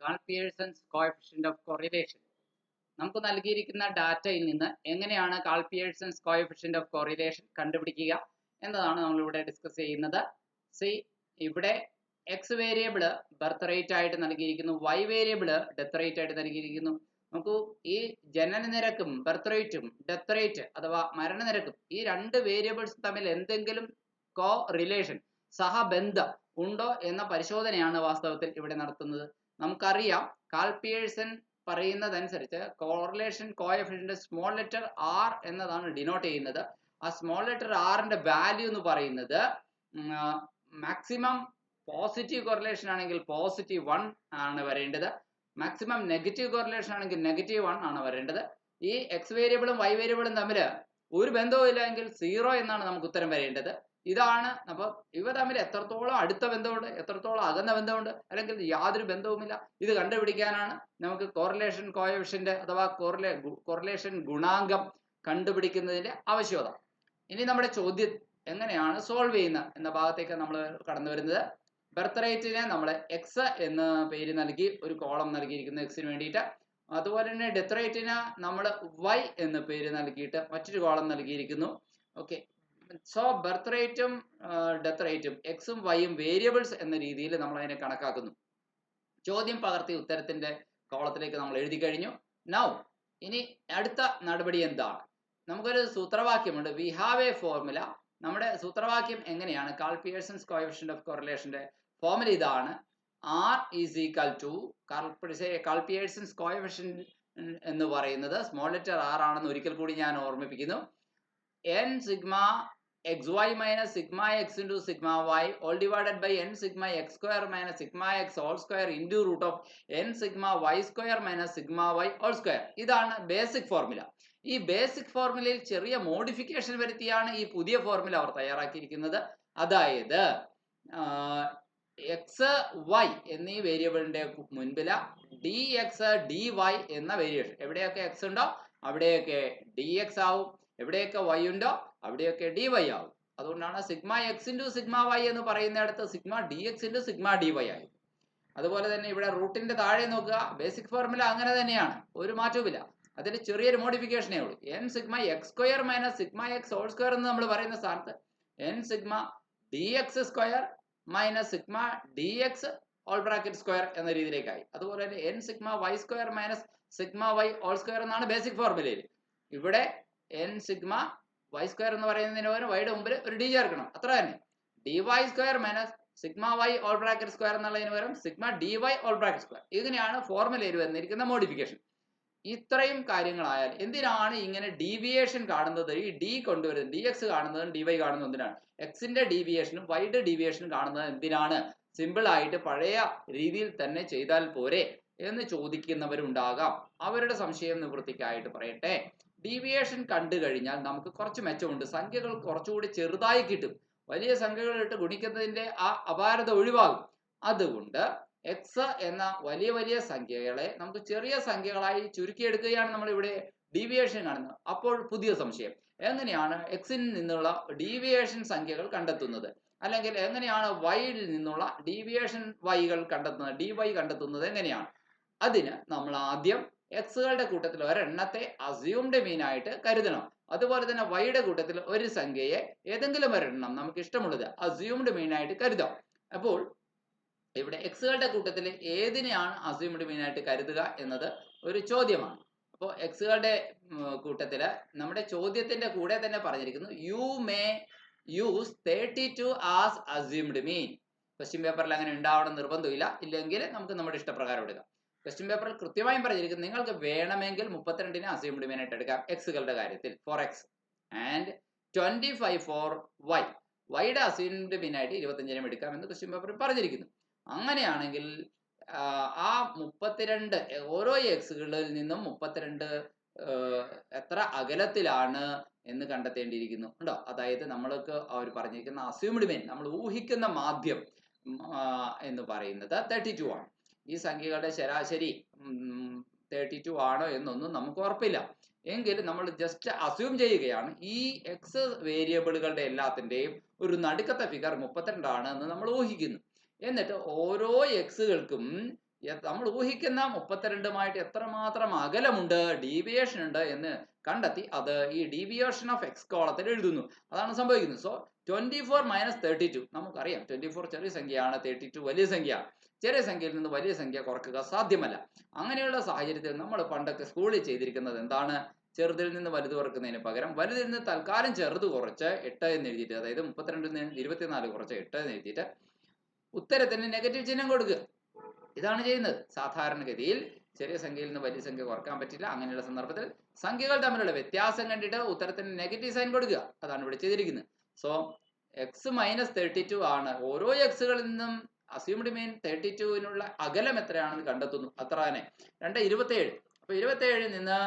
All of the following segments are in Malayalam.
Call Pearson's coefficient of correlation. നമുക്ക് നൽകിയിരിക്കുന്ന ഡാറ്റയിൽ നിന്ന് എങ്ങനെയാണ് Karl Pearson's coefficient of correlation കണ്ടുപിടിക്കുക എന്നതാണ് നമ്മളിവിടെ ഡിസ്കസ് ചെയ്യുന്നത്. സി, ഇവിടെ എക്സ് വേരിയബിള് ബർത്ത് റേറ്റ് ആയിട്ട് നൽകിയിരിക്കുന്നു, വൈ വേരിയബിള് ഡെത്ത് റേറ്റ് ആയിട്ട് നൽകിയിരിക്കുന്നു. നോക്കൂ, ഈ ജനന നിരക്കും ബർത്ത് റേറ്റും ഡെത്ത് റേറ്റ് അഥവാ മരണനിരക്കും ഈ രണ്ട് വേരിയബിൾസ് തമ്മിൽ എന്തെങ്കിലും കോ റിലേഷൻ സഹബന്ധം ഉണ്ടോ എന്ന പരിശോധനയാണ് വാസ്തവത്തിൽ ഇവിടെ നടത്തുന്നത്. നമുക്കറിയാം, കാൾ പിയേഴ്സൺ പറയുന്നതനുസരിച്ച് correlation coefficient small letter r എന്നതാണ് ഡിനോട്ട് ചെയ്യുന്നത്. ആ സ്മോൾ ലെറ്റർ ആറിന്റെ വാല്യൂ എന്ന് പറയുന്നത് മാക്സിമം പോസിറ്റീവ് കോറിലേഷൻ ആണെങ്കിൽ +1 ആണ് വരേണ്ടത്, മാക്സിമം നെഗറ്റീവ് കോറിലേഷൻ ആണെങ്കിൽ -1 ആണ് വരേണ്ടത്. ഈ എക്സ് വേരിയബിളും വൈ വേരിയബിളും തമ്മിൽ ഒരു ബന്ധവും ഇല്ല എങ്കിൽ 0 എന്നാണ് നമുക്ക് ഉത്തരം വരേണ്ടത്. ഇതാണ്. അപ്പോൾ ഇവ തമ്മിൽ എത്രത്തോളം അടുത്ത ബന്ധമുണ്ട്, എത്രത്തോളം അകന്ന ബന്ധമുണ്ട്, അല്ലെങ്കിൽ യാതൊരു ബന്ധവുമില്ല, ഇത് കണ്ടുപിടിക്കാനാണ് നമുക്ക് കോറിലേഷൻ കോഎഫിഷ്യന്റ് അഥവാ കോറിലേഷൻ ഗുണാങ്കം കണ്ടുപിടിക്കുന്നതിന്റെ ആവശ്യകത. ഇനി നമ്മുടെ ചോദ്യം എങ്ങനെയാണ് സോൾവ് ചെയ്യുന്നത് എന്ന ഭാഗത്തേക്ക് നമ്മൾ കടന്നു വരുന്നത്. ബർത്ത് റേറ്റിനെ നമ്മൾ എക്സ് എന്ന പേര് നൽകി ഒരു കോളം നൽകിയിരിക്കുന്നു എക്സിന് വേണ്ടിയിട്ട്. അതുപോലെ തന്നെ ഡെത്ത് റേറ്റിന് നമ്മൾ വൈ എന്ന പേര് നൽകിയിട്ട് മറ്റൊരു കോളം നൽകിയിരിക്കുന്നു. ഓക്കെ, സോ ബർത്ത് റേറ്റും ഡെത്ത് റേറ്റും എക്സും വൈയും വേരിയബിൾസ് എന്ന രീതിയിൽ നമ്മൾ അതിനെ കണക്കാക്കുന്നു. ചോദ്യം പകർത്തി ഉത്തരത്തിന്റെ കോളത്തിലേക്ക് നമ്മൾ എഴുതി കഴിഞ്ഞു. നൗ ഇനി അടുത്ത നടപടി എന്താണ്? നമുക്കൊരു സൂത്രവാക്യമുണ്ട്, വി ഹാവ് എ ഫോർമുല. നമ്മുടെ സൂത്രവാക്യം എങ്ങനെയാണ്? കാൾ പിയേഴ്സൺസ് കോഎഫിഷ്യന്റ് ഓഫ് കോറിലേഷന്റെ ഫോർമുല ഇതാണ്. R is equal to Karl Pearson's coefficient എന്ന് പറയുന്നത് സ്മോൾ ലെറ്റർ ആർ ആണെന്ന് ഒരിക്കൽ കൂടി ഞാൻ ഓർമ്മിപ്പിക്കുന്നു. n sigma xy minus sigma x into sigma y all divided by n sigma x square minus sigma x all square into root of n sigma y square minus sigma y all square. ഇതാണ് ബേസിക് ഫോർമുല. ഈ ബേസിക് ഫോർമുലയിൽ ചെറിയ മോഡിഫിക്കേഷൻ വരുത്തിയാണ് ഈ പുതിയ ഫോർമുല അവർ തയ്യാറാക്കിയിരിക്കുന്നത്. അതായത് എക്സ് വൈ എന്നീ വേരിയബിളിന്റെ മുൻപില ഡി എക്സ് ഡി വൈ എന്ന വേരിയേഷൻ, എവിടെയൊക്കെ എക്സ് ഉണ്ടോ അവിടെയൊക്കെ ഡി എക്സ് ആവും, എവിടെയൊക്കെ വൈ ഉണ്ടോ അവിടെയൊക്കെ ഡി വൈ ആവും. അതുകൊണ്ടാണ് sigma x into sigma y എന്ന് പറയുന്നിടത്ത് sigma D x into sigma d y ആയി. അതുപോലെ തന്നെ ഇവിടെ റൂട്ടിന്റെ താഴെ നോക്കുക, ബേസിക് ഫോർമുല അങ്ങനെ തന്നെയാണ്, ഒരു മാറ്റവുമില്ല. അതിൽ ചെറിയൊരു മോഡിഫിക്കേഷനേ ഉള്ളൂ. N sigma x square minus sigma x whole square എന്ന് നമ്മൾ പറയുന്ന സ്ഥാനത്ത് n sigma D X square minus sigma D x whole bracket square എന്ന രീതിയിലേക്കായി. അതുപോലെ തന്നെ n sigma y square minus sigma y whole square എന്നാണ് ബേസിക് ഫോർമുലയിൽ. ഇവിടെ എൻ സിഗ്മ വൈ സ്ക്വയർ എന്ന് പറയുന്നതിന് പകരം വൈയുടെ മുമ്പിൽ ഒരു ഡി ചേർക്കണം, അത്ര തന്നെ. D Y square minus sigma y whole bracket square എന്നുള്ളതിന് പകരം sigma d y whole bracket square. ഇങ്ങനെയാണ് ഫോർമുലയിൽ വന്നിരിക്കുന്ന മോഡിഫിക്കേഷൻ. ഇത്രയും കാര്യങ്ങളായാൽ എന്തിനാണ് ഇങ്ങനെ ഡീവിയേഷൻ കാണുന്നത്? ഈ ഡി കൊണ്ടുവരുന്നത്, ഡി എക്സ് കാണുന്നതും ഡി വൈ കാണുന്നതും എന്തിനാണ്? എക്സിന്റെ ഡീവിയേഷനും വൈയുടെ ഡീവിയേഷനും കാണുന്നത് എന്തിനാണ്? സിമ്പിൾ ആയിട്ട് പഴയ രീതിയിൽ തന്നെ ചെയ്താൽ പോരെ എന്ന് ചോദിക്കുന്നവരുണ്ടാകാം. അവരുടെ സംശയം നിവൃത്തിക്കായിട്ട് പറയട്ടെ. ഡീവിയേഷൻ കണ്ടു കഴിഞ്ഞാൽ നമുക്ക് കുറച്ച് മെച്ചമുണ്ട്, സംഖ്യകൾ കുറച്ചുകൂടി ചെറുതായി കിട്ടും, വലിയ സംഖ്യകളിട്ട് ഗുണിക്കുന്നതിന്റെ ആ അപാരത ഒഴിവാകും. അതുകൊണ്ട് എക്സ് എന്ന വലിയ വലിയ സംഖ്യകളെ നമുക്ക് ചെറിയ സംഖ്യകളായി ചുരുക്കിയെടുക്കുകയാണ് നമ്മൾ ഇവിടെ ഡീവിയേഷൻ കാണുന്നത്. അപ്പോൾ പുതിയ സംശയം, എങ്ങനെയാണ് എക്സിൽ നിന്നുള്ള ഡീവിയേഷൻ സംഖ്യകൾ കണ്ടെത്തുന്നത്? അല്ലെങ്കിൽ എങ്ങനെയാണ് വൈയിൽ നിന്നുള്ള ഡീവിയേഷൻ വൈകൾ കണ്ടെത്തുന്നത്, ഡി വൈ കണ്ടെത്തുന്നത് എങ്ങനെയാണ്? അതിന് നമ്മൾ ആദ്യം എക്സുകളുടെ കൂട്ടത്തിൽ ഒരെണ്ണത്തെ അസ്യൂംഡ് മീൻ ആയിട്ട് കരുതണം. അതുപോലെ തന്നെ വൈയുടെ കൂട്ടത്തിൽ ഒരു സംഖ്യയെ ഏതെങ്കിലും ഒരെണ്ണം നമുക്ക് ഇഷ്ടമുള്ളത് അസ്യൂംഡ് മീൻ ആയിട്ട് കരുതാം. അപ്പോൾ ഇവിടെ എക്സുകളുടെ കൂട്ടത്തിൽ ഏതിനെയാണ് അസ്യൂംഡ് മീൻ ആയിട്ട് കരുതുക എന്നത് ഒരു ചോദ്യമാണ്. അപ്പോൾ എക്സുകളുടെ കൂട്ടത്തില് നമ്മുടെ ചോദ്യത്തിന്റെ കൂടെ തന്നെ പറഞ്ഞിരിക്കുന്നു, you may use 32 as assumed mean. Question പേപ്പറിൽ അങ്ങനെ ഉണ്ടാവണം നിർബന്ധമില്ല, ഇല്ലെങ്കിൽ നമുക്ക് നമ്മുടെ ഇഷ്ടപ്രകാരം എടുക്കാം. ക്വസ്റ്റ്യൻ പേപ്പറിൽ കൃത്യമായും പറഞ്ഞിരിക്കുന്നു, നിങ്ങൾക്ക് വേണമെങ്കിൽ 32നെ അസ്യൂംഡ് മീൻ ആയിട്ട് എടുക്കാം എക്സുകളുടെ കാര്യത്തിൽ for X, and 25 for Y. വൈയുടെ അസ്യൂംഡ് മീൻ ആയിട്ട് 25നും എടുക്കാം എന്ന് ക്വസ്റ്റ്യൻ പേപ്പറിൽ പറഞ്ഞിരിക്കുന്നു. അങ്ങനെയാണെങ്കിൽ ആ 32 ഓരോ എക്സുകളിൽ നിന്നും 32 എത്ര അകലത്തിലാണ് എന്ന് കണ്ടെത്തേണ്ടിയിരിക്കുന്നു ഉണ്ടോ. അതായത് നമ്മൾക്ക് അവർ പറഞ്ഞിരിക്കുന്ന അസ്യൂംഡ് മീൻ, നമ്മൾ ഊഹിക്കുന്ന മാധ്യം എന്ന് പറയുന്നത് 32 ആണ്. ഈ സംഖ്യകളുടെ ശരാശരി 32 ആണോ എന്നൊന്നും നമുക്ക് ഉറപ്പില്ല. എങ്കിൽ നമ്മൾ ജസ്റ്റ് അസ്യൂം ചെയ്യുകയാണ് ഈ എക്സ് വേരിയബിളുകളുടെ എല്ലാത്തിൻ്റെയും ഒരു നടുക്കത്തെ ഫിഗർ 32 ആണ് എന്ന് നമ്മൾ ഊഹിക്കുന്നു. എന്നിട്ട് ഓരോ എക്സുകൾക്കും നമ്മൾ ഊഹിക്കുന്ന 32മായിട്ട് എത്രമാത്രം അകലമുണ്ട്, ഡീവിയേഷൻ ഉണ്ട് എന്ന് കണ്ടെത്തി അത് ഈ ഡീവിയേഷൻ ഓഫ് എക്സ് കോളത്തിൽ എഴുതുന്നു. അതാണ് സംഭവിക്കുന്നത്. സോ 24 - 32 നമുക്കറിയാം 24 ചെറിയ സംഖ്യയാണ്, 32 വലിയ സംഖ്യയാണ്. ചെറിയ സംഖ്യയിൽ നിന്ന് വലിയ സംഖ്യ കുറക്കുക സാധ്യമല്ല. അങ്ങനെയുള്ള സാഹചര്യത്തിൽ നമ്മൾ പണ്ടൊക്കെ സ്കൂളിൽ ചെയ്തിരിക്കുന്നത് എന്താണ്, ചെറുതിൽ നിന്ന് വലുത് കുറക്കുന്നതിന് പകരം വലുതിൽ നിന്ന് തൽക്കാലം ചെറുത് കുറച്ച് 8 എന്ന് എഴുതിയിട്ട്, അതായത് 32ൽ നിന്ന് 24 കുറച്ച് 8 എന്ന് എഴുതിയിട്ട് ഉത്തരത്തിന് നെഗറ്റീവ് ചിഹ്നം കൊടുക്കുക. ഇതാണ് ചെയ്യുന്നത്. സാധാരണഗതിയിൽ ചെറിയ സംഖ്യയിൽ നിന്ന് വലിയ സംഖ്യ കുറക്കാൻ പറ്റില്ല. അങ്ങനെയുള്ള സന്ദർഭത്തിൽ സംഖ്യകൾ തമ്മിലുള്ള വ്യത്യാസം കണ്ടിട്ട് ഉത്തരത്തിന് നെഗറ്റീവ് സൈൻ കൊടുക്കുക. അതാണ് ഇവിടെ ചെയ്തിരിക്കുന്നത്. സോ എക്സ് മൈനസ് 32 ആണ്. ഓരോ എക്സുകളിൽ നിന്നും അസ്യൂംഡ് മീൻ 32വിനുള്ള അകലം എത്രയാണെന്ന് കണ്ടെത്തുന്നു. അത്ര തന്നെ. 27. അപ്പൊ 27ൽ നിന്ന്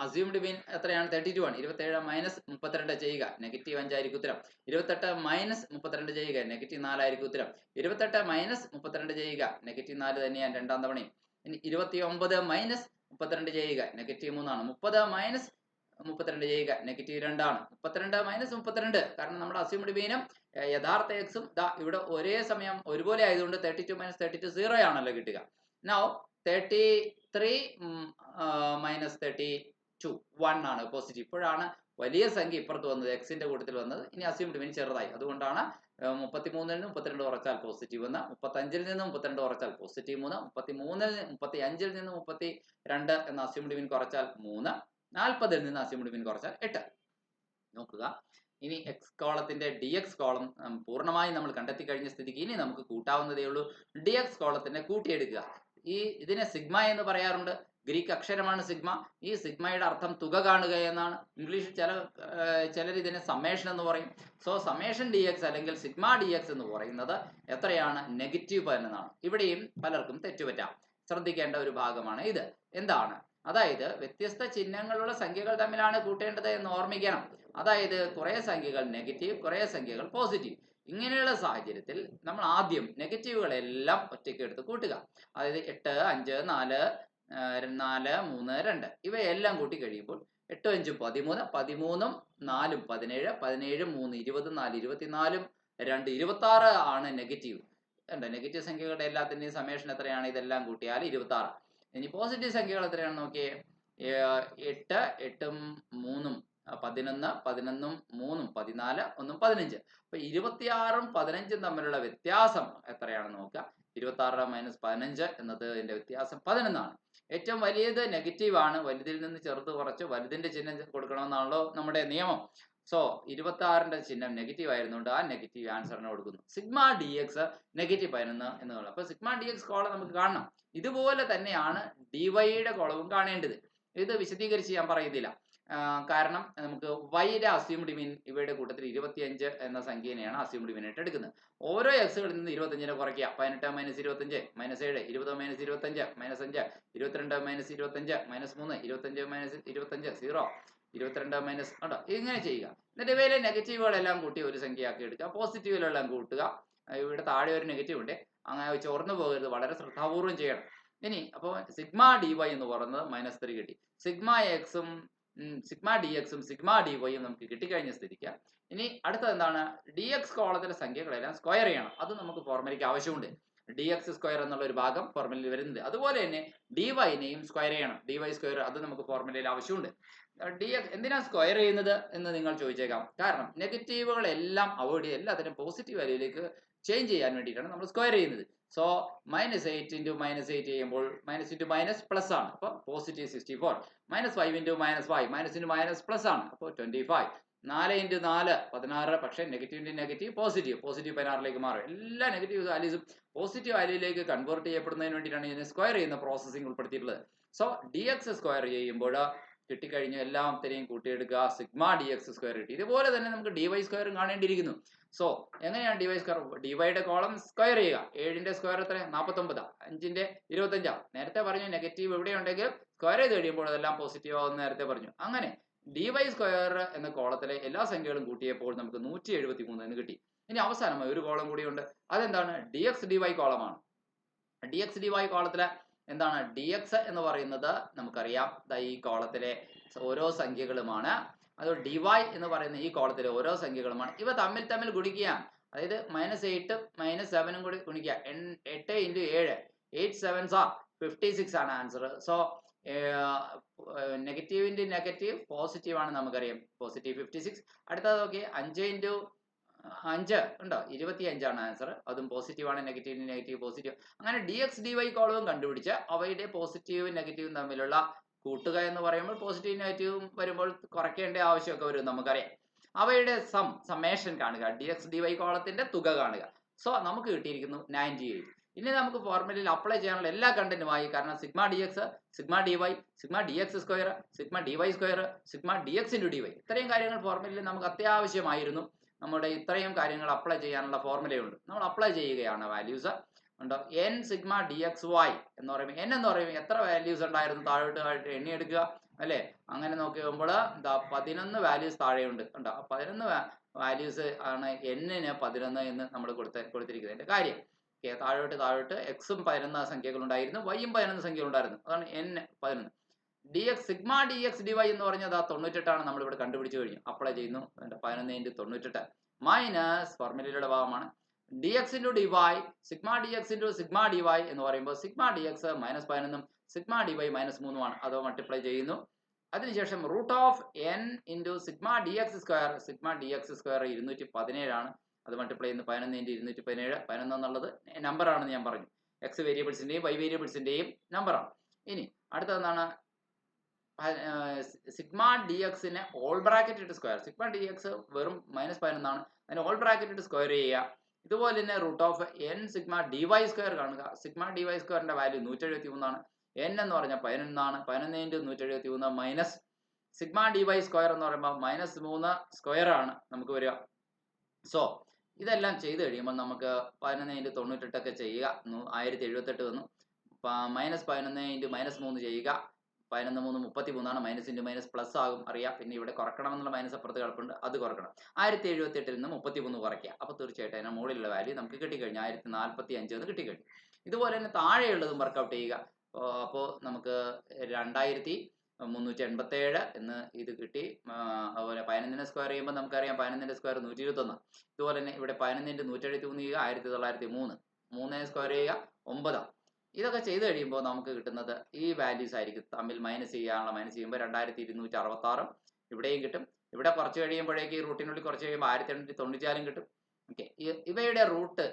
അസ്യൂംഡ് മീൻ എത്രയാണ്? 32 ആണ്. 27 മൈനസ് 32 ചെയ്യുക, നെഗറ്റീവ് 5 ആയിരിക്കും ഉത്തരം. 28 മൈനസ് 32 ചെയ്യുക, നെഗറ്റീവ് 4 ആയിരിക്കും ഉത്തരം. 28 മൈനസ് 32 ചെയ്യുക, നെഗറ്റീവ് 4 തന്നെയാണ് രണ്ടാം തവണയും. ഇനി 29 മൈനസ് 32 ചെയ്യുക, നെഗറ്റീവ് 3 ആണ്. 30 മൈനസ് 32 ചെയ്യുക, നെഗറ്റീവ് 2 ആണ്. 32 മൈനസ് 32, കാരണം നമ്മുടെ അസ്യൂംഡ് മീനും യഥാർത്ഥ എക്സും ഇവിടെ ഒരേ സമയം ഒരുപോലെ ആയതുകൊണ്ട് 32 മൈനസ് 32 0 ആണല്ലോ കിട്ടുക. നൗ 33 മൈനസ് 32 1 ആണ് പോസിറ്റീവ്. ഇപ്പോഴാണ് വലിയ സംഖ്യ ഇപ്പുറത്ത് വന്നത്, എക്സിന്റെ കൂട്ടത്തിൽ വന്നത്. ഇനി അസ്യൂംഡ് മീൻ ചെറുതായി, അതുകൊണ്ടാണ് 33ൽ നിന്ന് 32 കുറച്ചാൽ പോസിറ്റീവ് 1, 35ൽ നിന്ന് 32 കുറച്ചാൽ പോസിറ്റീവ് 3, 35ൽ നിന്ന് 32 എന്ന അസ്യൂംഡ് മീൻ കുറച്ചാൽ 3, 40ൽ നിന്ന് അസ്യൂംഡ് മീൻ കുറച്ചാൽ 8. നോക്കുക, ഇനി എക്സ് കോളത്തിന്റെ ഡി എക്സ് കോളം പൂർണ്ണമായും നമ്മൾ കണ്ടെത്തി കഴിഞ്ഞ സ്ഥിതിക്ക് ഇനി നമുക്ക് കൂട്ടാവുന്നതേ ഉള്ളൂ. ഡി എക്സ് കോളത്തിനെ കൂട്ടിയെടുക്കുക. ഇതിനെ സിഗ്മ എന്ന് പറയാറുണ്ട്. ഗ്രീക്ക് അക്ഷരമാണ് സിഗ്മ. ഈ സിഗ്മയുടെ അർത്ഥം തുക കാണുക എന്നാണ്. ഇംഗ്ലീഷിൽ ചിലർ ഇതിനെ സമ്മേഷൻ എന്ന് പറയും. സോ സമ്മേഷൻ ഡി എക്സ് അല്ലെങ്കിൽ സിഗ്മ ഡി എക്സ് എന്ന് പറയുന്നത് എത്രയാണ്? നെഗറ്റീവ് 11 ഇവിടെയും പലർക്കും തെറ്റുപറ്റാം. ശ്രദ്ധിക്കേണ്ട ഒരു ഭാഗമാണ് ഇത്. എന്താണ്? അതായത് വ്യത്യസ്ത ചിഹ്നങ്ങളുള്ള സംഖ്യകൾ തമ്മിലാണ് കൂട്ടേണ്ടത് എന്ന് ഓർമ്മിക്കണം. അതായത് കുറെ സംഖ്യകൾ നെഗറ്റീവ്, കുറെ സംഖ്യകൾ പോസിറ്റീവ്. ഇങ്ങനെയുള്ള സാഹചര്യത്തിൽ നമ്മൾ ആദ്യം നെഗറ്റീവുകളെല്ലാം ഒറ്റയ്ക്ക് എടുത്ത് കൂട്ടുക. അതായത് 8, 5, 4, 4, 3, 2 ഇവയെല്ലാം കൂട്ടി കഴിയുമ്പോൾ 8, 5, 13, 13ഉം 4ഉം 17, 17, 3, 24, 24ഉം 2, 26 ആണ് നെഗറ്റീവ്. നെഗറ്റീവ് സംഖ്യകളുടെ എല്ലാത്തിൻ്റെയും സമേഷൻ എത്രയാണ്? ഇതെല്ലാം കൂട്ടിയാൽ 26. ഇനി പോസിറ്റീവ് സംഖ്യകൾ എത്രയാണെന്ന് നോക്കിയേ. 8, 8ഉം 3ഉം 11, 11ഉം 3ഉം 14, 1ഉം 15. അപ്പൊ 26ഉം 15ഉം തമ്മിലുള്ള വ്യത്യാസം എത്രയാണെന്ന് നോക്കുക. 26 മൈനസ് 15 എന്നത് ഇതിന്റെ വ്യത്യാസം 11 ആണ്. ഏറ്റവും വലിയത് നെഗറ്റീവ് ആണ്. വലുതിൽ നിന്ന് ചെറുത് കുറച്ച് വലുതിന്റെ ചിഹ്നം കൊടുക്കണമെന്നാണല്ലോ നമ്മുടെ നിയമം. സോ 26ന്റെ ചിഹ്നം നെഗറ്റീവ് ആയിരുന്നുകൊണ്ട് ആ നെഗറ്റീവ് ആൻസറിന് കൊടുക്കുന്നു. സിഗ്മ ഡി എക്സ് നെഗറ്റീവ് 11 എന്നുള്ളത്. അപ്പൊ സിഗ്മ ഡി എക്സ് കോളം നമുക്ക് കാണണം. ഇതുപോലെ തന്നെയാണ് ഡി വൈയുടെ കോളവും കാണേണ്ടത്. ഇത് വിശദീകരിച്ച് ഞാൻ പറയുന്നില്ല. കാരണം നമുക്ക് വൈയുടെ അസ്യൂംഡ് മീൻ ഇവയുടെ കൂട്ടത്തിൽ 25 എന്ന സംഖ്യനെയാണ് അസ്യൂംഡ് മീൻ ആയിട്ട് എടുക്കുന്നത്. ഓരോ എക്സുകളിൽ നിന്ന് 25നെ കുറയ്ക്കുക. 18 minus 25 minus 7, 20 minus 25 minus 5, 22 minus 25 minus 3, 25 minus 25 0, 22 minus ഉണ്ടോ, ഇങ്ങനെ ചെയ്യുക. എന്നിട്ട് ഇവയിലെ നെഗറ്റീവുകളെല്ലാം കൂട്ടി ഒരു സംഖ്യയാക്കി എടുക്കുക. പോസിറ്റീവുകളെല്ലാം കൂട്ടുക. ഇവിടെ താഴെ ഒരു നെഗറ്റീവ് ഉണ്ട്, അങ്ങനെ ചോർന്നു പോകരുത്, വളരെ ശ്രദ്ധാപൂർവം ചെയ്യണം. ഇനി അപ്പോൾ സിഗ്മ ഡി വൈ എന്ന് പറയുന്നത് -3 കിട്ടി. സിഗ്മ എക്സും സിഗ്മ ഡി എക്സും സിഗ്മ ഡി വൈയും നമുക്ക് കിട്ടിക്കഴിഞ്ഞ സ്ഥിതിക്ക് ഇനി അടുത്തത് എന്താണ്? ഡി എക്സ് കോളത്തിലെ സംഖ്യകളെല്ലാം സ്ക്വയർ ചെയ്യണം. അത് നമുക്ക് ഫോർമുലയ്ക്ക് ആവശ്യമുണ്ട്. ഡി എക്സ് സ്ക്വയർ എന്നുള്ള ഒരു ഭാഗം ഫോർമുലയിൽ വരുന്നുണ്ട്. അതുപോലെ തന്നെ ഡി വൈനെയും സ്ക്വയർ ചെയ്യണം. ഡി വൈ സ്ക്വയർ അത് നമുക്ക് ഫോർമുലയിൽ ആവശ്യമുണ്ട്. ഡി എക്സ് എന്തിനാ സ്ക്വയർ ചെയ്യുന്നത് എന്ന് നിങ്ങൾ ചോദിച്ചേക്കാം. കാരണം നെഗറ്റീവുകളെല്ലാം അവോയ്ഡ് ചെയ്യുക, എല്ലാത്തിനും പോസിറ്റീവ് വാല്യൂയിലേക്ക് ചേഞ്ച് ചെയ്യാൻ വേണ്ടിയിട്ടാണ് നമ്മൾ സ്ക്വയർ ചെയ്യുന്നത്. സോ -8 into -8 ചെയ്യുമ്പോൾ മൈനസ് ഇൻറ്റു മൈനസ് പ്ലസ് ആണ്. അപ്പോൾ positive 64. -5 into -5 minus into minus plus ആണ്. അപ്പോൾ 25. 4 into 4 16. പക്ഷേ നെഗറ്റീവിൻ്റെ നെഗറ്റീവ് പോസിറ്റീവ് 16ലേക്ക് മാറും. എല്ലാ നെഗറ്റീവ് വാല്യൂസും പോസിറ്റീവ് വാല്യൂയിലേക്ക് കൺവേർട്ട് ചെയ്യപ്പെടുന്നതിന് വേണ്ടിയിട്ടാണ് ഇതിനെ സ്ക്വയർ ചെയ്യുന്ന പ്രോസസ്സിംഗ് ഉൾപ്പെടുത്തിയിട്ടുള്ളത്. സോ ഡി എക്സ് സ്ക്വയർ ചെയ്യുമ്പോൾ കിട്ടിക്കഴിഞ്ഞു എല്ലാത്തിനെയും കൂട്ടിയെടുക്കുക. സിഗ്മ ഡി എക്സ് സ്ക്വയർ കിട്ടി. ഇതുപോലെ തന്നെ നമുക്ക് ഡി വൈ സ്ക്വയറും കാണേണ്ടിയിരിക്കുന്നു. സോ എങ്ങനെയാണ് ഡി വൈ സ്ക്വയർ? ഡി വൈയുടെ കോളം സ്ക്വയർ ചെയ്യുക. 7ന്റെ സ്ക്വയർ എത്ര? 49. 5ന്റെ 25. നേരത്തെ പറഞ്ഞു നെഗറ്റീവ് എവിടെയുണ്ടെങ്കിൽ സ്ക്വയർ ചെയ്ത് കഴിയുമ്പോൾ അതെല്ലാം പോസിറ്റീവ് ആവുമെന്ന് നേരത്തെ പറഞ്ഞു. അങ്ങനെ ഡി വൈ സ്ക്വയർ എന്ന കോളത്തിലെ എല്ലാ സംഖ്യകളും കൂട്ടിയപ്പോൾ നമുക്ക് 173 എന്ന് കിട്ടി. ഇനി അവസാനമായി ഒരു കോളം കൂടിയുണ്ട്. അതെന്താണ്? ഡി എക്സ് ഡി വൈ കോളമാണ്. ഡി എക്സ് ഡി വൈ കോളത്തിലെ എന്താണ്? ഡി എക്സ് എന്ന് പറയുന്നത് നമുക്കറിയാം ഈ കോളത്തിലെ ഓരോ സംഖ്യകളുമാണ്. അത് ഡി വൈ എന്ന് പറയുന്ന ഈ കോളത്തിലെ ഓരോ സംഖ്യകളുമാണ്. ഇവ തമ്മിൽ ഗുണിക്കുക. അതായത് -8 -7 കൂടി ഗുണിക്കുക. 8 into 7 8 sevens are 56 ആണ് ആൻസർ. സോ നെഗറ്റീവിന്റെ നെഗറ്റീവ് പോസിറ്റീവ് ആണ് നമുക്കറിയാം, പോസിറ്റീവ് 56. അടുത്തത് നോക്കി 5 ഇൻറ്റു 5 ഉണ്ടോ, 25 ആണ് ആൻസർ, അതും പോസിറ്റീവ് ആണ്, നെഗറ്റീവ് നെഗറ്റീവ് പോസിറ്റീവ്. അങ്ങനെ ഡി എക്സ് ഡി വൈ കോളവും കണ്ടുപിടിച്ച് അവയുടെ പോസിറ്റീവും നെഗറ്റീവും തമ്മിലുള്ള കൂട്ടുക എന്ന് പറയുമ്പോൾ പോസിറ്റീവ് നെഗറ്റീവും വരുമ്പോൾ കുറയ്ക്കേണ്ട ആവശ്യമൊക്കെ വരും നമുക്കറിയാം. അവയുടെ സമ്മേഷൻ കാണുക, ഡി എക്സ് ഡി വൈ കോളത്തിന്റെ തുക കാണുക. സോ നമുക്ക് കിട്ടിയിരിക്കുന്നു 98. ഇനി നമുക്ക് ഫോർമുലയിൽ അപ്ലൈ ചെയ്യാനുള്ള എല്ലാ കണ്ടന്റുമായി, കാരണം sigma D x, sigma d y, sigma D X square, sigma d Y square, sigma D x into d y, ഇത്രയും കാര്യങ്ങൾ ഫോർമുലയിൽ നമുക്ക് അത്യാവശ്യമായിരുന്നു. നമ്മുടെ ഇത്രയും കാര്യങ്ങൾ അപ്ലൈ ചെയ്യാനുള്ള ഫോർമുലയുണ്ട്, നമ്മൾ അപ്ലൈ ചെയ്യുകയാണ്. വാല്യൂസ് ഉണ്ടോ, n sigma D x y എന്ന് പറയുമ്പോൾ, എൻ എന്ന് പറയുമ്പോൾ എത്ര വാല്യൂസ് ഉണ്ടായിരുന്നു താഴോട്ട് എണ്ണിയെടുക്കുക അല്ലേ. അങ്ങനെ നോക്കുമ്പോൾ എന്താ 11 വാല്യൂസ് താഴെയുണ്ട് ഉണ്ടോ, 11 വാല്യൂസ് ആണ് എന്നിന് 11 എന്ന് നമ്മൾ കൊടുത്തിരിക്കുന്നതിന്റെ കാര്യം. താഴോട്ട് എക്സും 11 സംഖ്യകളുണ്ടായിരുന്നു, വൈയും 11 സംഖ്യകളുണ്ടായിരുന്നു, അതാണ് n 11. D x sigma D X D y എന്ന് പറഞ്ഞത് 98 നമ്മൾ ഇവിടെ കണ്ടുപിടിച്ചു കഴിഞ്ഞു. അപ്ലൈ ചെയ്യുന്നു, 11 × 98 മൈനസ് ഫോർമുലയുടെ ഭാഗമാണ് d x into d y, sigma D x into sigma d y എന്ന് പറയുമ്പോൾ sigma D x -11 sigma d y -3 അതോ മൾട്ടിപ്ലൈ ചെയ്യുന്നു. അതിനുശേഷം root of n into sigma D X square, sigma D X square 217 ആണ്, അത് മൾട്ടിപ്ലൈ ചെയ്യുന്നു 11 × 217. 11 എന്നുള്ളത് നമ്പർ ആണെന്ന് ഞാൻ പറഞ്ഞു, എക്സ് വേരിയബിൾസിന്റെയും വൈ വേരിയബിൾസിന്റെയും നമ്പറാണ്. ഇനി അടുത്തതെന്താണ്, സിഗ്മ ഡി എക്സിനെ ഓൾ ബ്രാക്കറ്റ് ഇട്ട് സ്ക്വയർ, സിഗ്മ ഡി എക്സ് വെറും -11 ആണ്, അതിന് ഓൾ ബ്രാക്കറ്റ് ഇട്ട് സ്ക്വയർ ചെയ്യുക. ഇതുപോലെ തന്നെ root of n sigma d Y square കാണുക, സിഗ്മ ഡി വൈ സ്ക്വയറിന്റെ വാല്യൂ 173 ആണ്, എൻ എന്ന് പറഞ്ഞാൽ 11 ആണ്, 11 × 173 minus sigma d Y square എന്ന് പറയുമ്പോൾ -3 സ്ക്വയർ ആണ് നമുക്ക് വരിക. സോ ഇതെല്ലാം ചെയ്ത് കഴിയുമ്പോൾ നമുക്ക് 11 × 98 ഒക്കെ ചെയ്യുക, 1078 വന്നു. -11 × -3 ചെയ്യുക, 11 3 33 ആണ്, മൈനസ് ഇൻറ്റു മൈനസ് പ്ലസ് ആകും അറിയാം. പിന്നെ ഇവിടെ കുറക്കണം എന്നുള്ള മൈനസ് അപ്പുറത്ത് കിടപ്പുണ്ട്, അത് കുറക്കണം. 1078 നിന്ന് 33 കുറയ്ക്കുക, അപ്പോൾ തീർച്ചയായിട്ടും അതിന് മുകളിലുള്ള വാല്യൂ നമുക്ക് കിട്ടിക്കഴിഞ്ഞു, 1045 എന്ന് കിട്ടിക്കഴിഞ്ഞു. ഇതുപോലെ തന്നെ താഴെയുള്ളതും വർക്കൗട്ട് ചെയ്യുക. അപ്പോൾ നമുക്ക് 2387 എന്ന് ഇത് കിട്ടി. അതുപോലെ 11 സ്ക്വയർ ചെയ്യുമ്പോൾ നമുക്കറിയാം 11 സ്ക്വയർ 121. ഇതുപോലെ തന്നെ ഇവിടെ 11 × 173 ചെയ്യുക, 1903. 3 സ്ക്വയർ ചെയ്യുക 9. ഇതൊക്കെ ചെയ്ത് കഴിയുമ്പോൾ നമുക്ക് കിട്ടുന്നത് ഈ വാല്യൂസ് ആയിരിക്കും. തമ്മിൽ മൈനസ് ചെയ്യുമ്പോൾ 2266 ഇവിടെയും കിട്ടും. ഇവിടെ കുറച്ച് കഴിയുമ്പോഴേക്ക് ഈ റൂട്ടിനുള്ളിൽ കുറച്ച് കഴിയുമ്പോൾ 1894 കിട്ടും. ഓക്കെ, ഇവയുടെ റൂട്ട്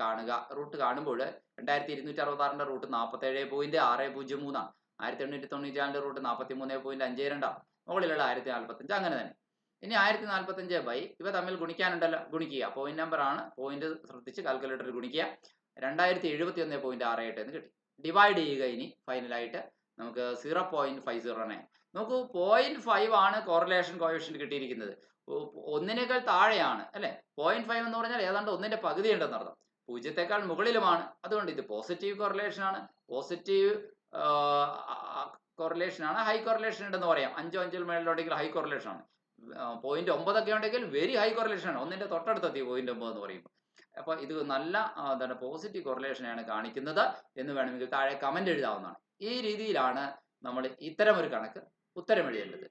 കാണുക. റൂട്ട് കാണുമ്പോൾ 2266 റൂട്ട് 47.603 ആണ്, 1894 റൂട്ട് 43.52 ആണ്, മുകളിലുള്ള 1045 അങ്ങനെ തന്നെ. ഇനി 1045 ഇവ തമ്മിൽ ഗുണിക്കാനുണ്ടല്ലോ, ഗുണിക്കുക. പോയിന്റ് നമ്പർ ആണ്, പോയിന്റ് ശ്രദ്ധിച്ച് കാൽക്കുലേറ്ററിൽ ഗുണിക്കുക. 2071.68 എന്ന് കിട്ടി. ഡിവൈഡ് ചെയ്യുക. ഇനി ഫൈനലായിട്ട് നമുക്ക് 0.509 നോക്കൂ, 0.5 ആണ് കോറിലേഷൻ കോഎഫിഷ്യന്റ് കിട്ടിയിരിക്കുന്നത്. 1 താഴെയാണ് അല്ലെ. 0.5 എന്ന് പറഞ്ഞാൽ ഏതാണ്ട് 1 പകുതി ഉണ്ടെന്ന് അർത്ഥം, 0 മുകളിലുമാണ്. അതുകൊണ്ട് ഇത് പോസിറ്റീവ് കോറിലേഷൻ ആണ്, പോസിറ്റീവ് കോറിലേഷൻ ആണ്. ഹൈ കോറിലേഷൻ ഉണ്ടെന്ന് പറയാം. 5 മേളിലുണ്ടെങ്കിൽ ഹൈ കോറിലേഷൻ ആണ്. 0.9 ഒക്കെ ഉണ്ടെങ്കിൽ വെരി ഹൈ കോറിലേഷൻ ആണ്, 1 തൊട്ടടുത്തെത്തി 0.9 എന്ന് പറയുമ്പോൾ. അപ്പോൾ ഇത് നല്ല എന്താണ് പോസിറ്റീവ് കോറിലേഷനാണ് കാണിക്കുന്നത് എന്ന് വേണമെങ്കിൽ താഴെ കമന്റ് എഴുതാവുന്നതാണ്. ഈ രീതിയിലാണ് നമ്മൾ ഇത്തരമൊരു കണക്ക് ഉത്തരം എഴുതേണ്ടത്.